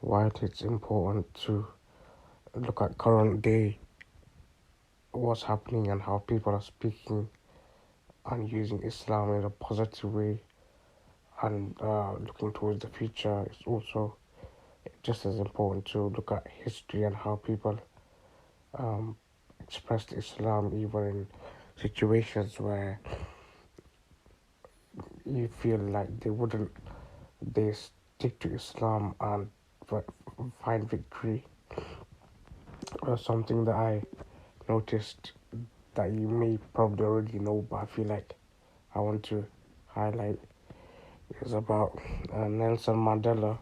why it's important to look at current day, what's happening and how people are speaking and using Islam in a positive way, and looking towards the future is also just as important to look at history and how people um, expressed Islam even in situations where you feel like they stick to Islam and find victory. Something that I noticed that you may probably already know, but I feel like I want to highlight is about Nelson Mandela.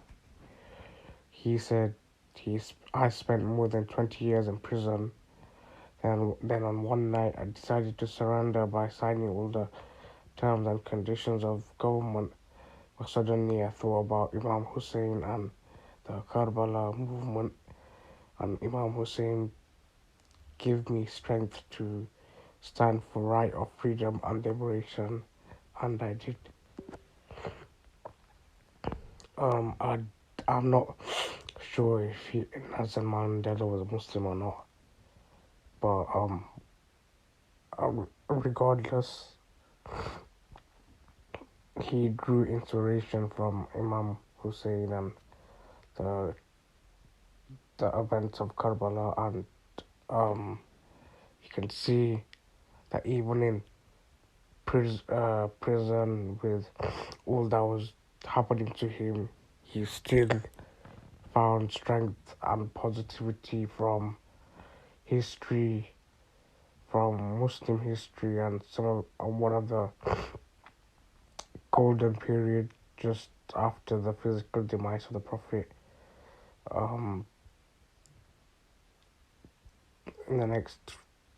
He said I spent more than 20 years in prison. Then on one night I decided to surrender by signing all the terms and conditions of government. But suddenly I thought about Imam Hussain and the Karbala movement, and Imam Hussain gave me strength to stand for right of freedom and liberation, and I did. I I'm not sure if Nelson Mandela was a Muslim or not, but regardless, he drew inspiration from Imam Hussein and the the events of Karbala, and you can see that even in prison with all that was happening to him, he still found strength and positivity from history, from Muslim history, and some of one of the golden period just after the physical demise of the Prophet. Um, in the next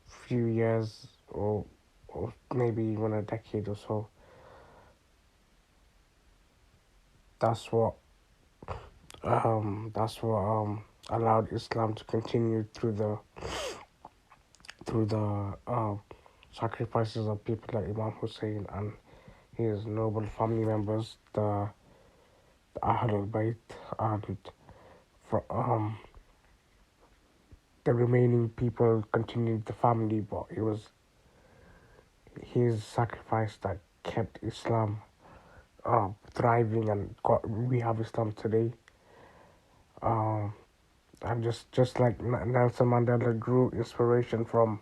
few years, or maybe even a decade or so, that's what allowed Islam to continue through the sacrifices of people like Imam Hussein and his noble family members, the Ahlul Bayt, and for, the remaining people continued the family, but it was his sacrifice that kept Islam thriving, and we have Islam today. And just like Nelson Mandela drew inspiration from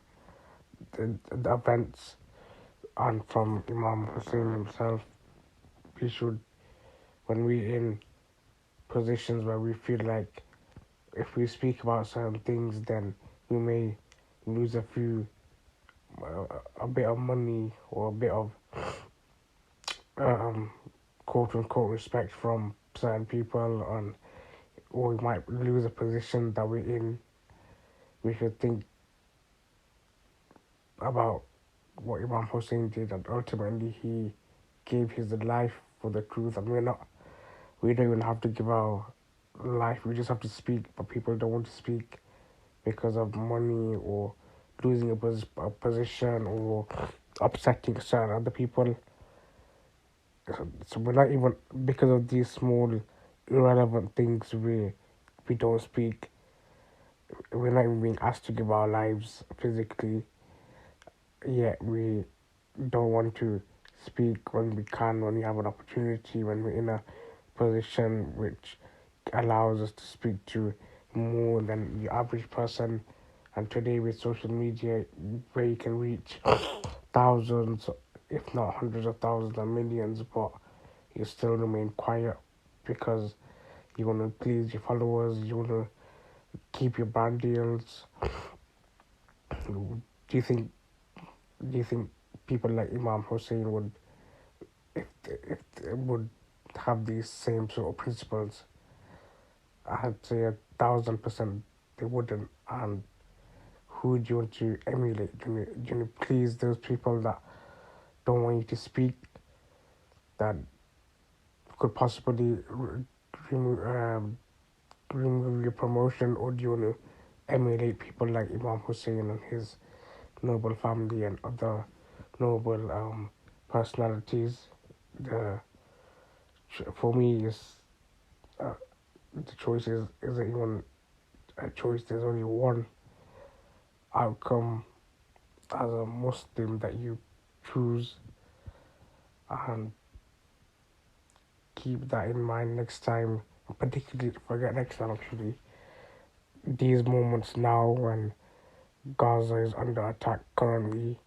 the events and from Imam Hussein himself, we should, when we're in positions where we feel like if we speak about certain things, then we may lose a bit of money or a bit of um, quote unquote respect from certain people, and or we might lose a position that we're in. We should think about what Imam Hussein did, and ultimately he gave his life for the truth. And we don't even have to give our life. We just have to speak, but people don't want to speak because of money or losing a position or upsetting certain other people. So we're not even, because of these small irrelevant things, we don't speak. We're not even being asked to give our lives physically, yet we don't want to speak when we can, when we have an opportunity, when we're in a position which allows us to speak to more than the average person. And today with social media, where you can reach thousands, if not hundreds of thousands and millions, but you still remain quiet because you want to please your followers, you want to keep your brand deals. Do you think do you think people like Imam Hussein would, if they would have these same sort of principles? I'd say 1,000% they wouldn't. And who would you want to emulate? Do you want to please those people that don't want you to speak, that could possibly remove your promotion, or do you want to emulate people like Imam Hussein and his noble family and other noble personalities? For me, is uh, the choice isn't even a choice. There's only one outcome as a Muslim that you choose, and keep that in mind next time. Particularly, forget next time actually. These moments now when Gaza is under attack currently,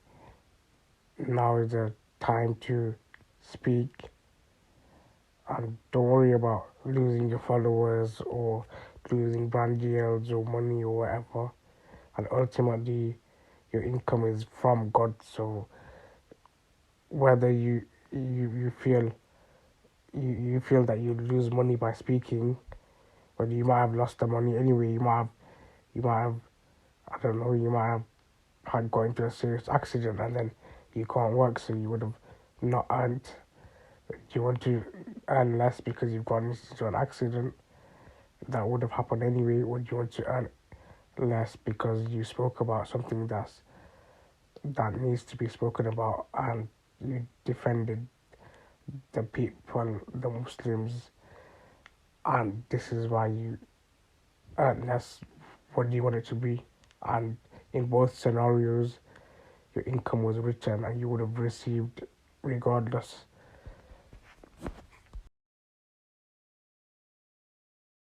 now is the time to speak, and don't worry about losing your followers or losing brand deals or money or whatever. And ultimately, your income is from God. So whether you feel you feel that you lose money by speaking, but you might have lost the money anyway. You might have I don't know. You might have had got into a serious accident and then you can't work, so you would have not earned. Do you want to earn less because you've gone into an accident that would have happened anyway, or do you want to earn less because you spoke about something that needs to be spoken about and you defended the people, the Muslims, and this is why you earn less? What do you want it to be? And in both scenarios, your income was written and you would have received regardless.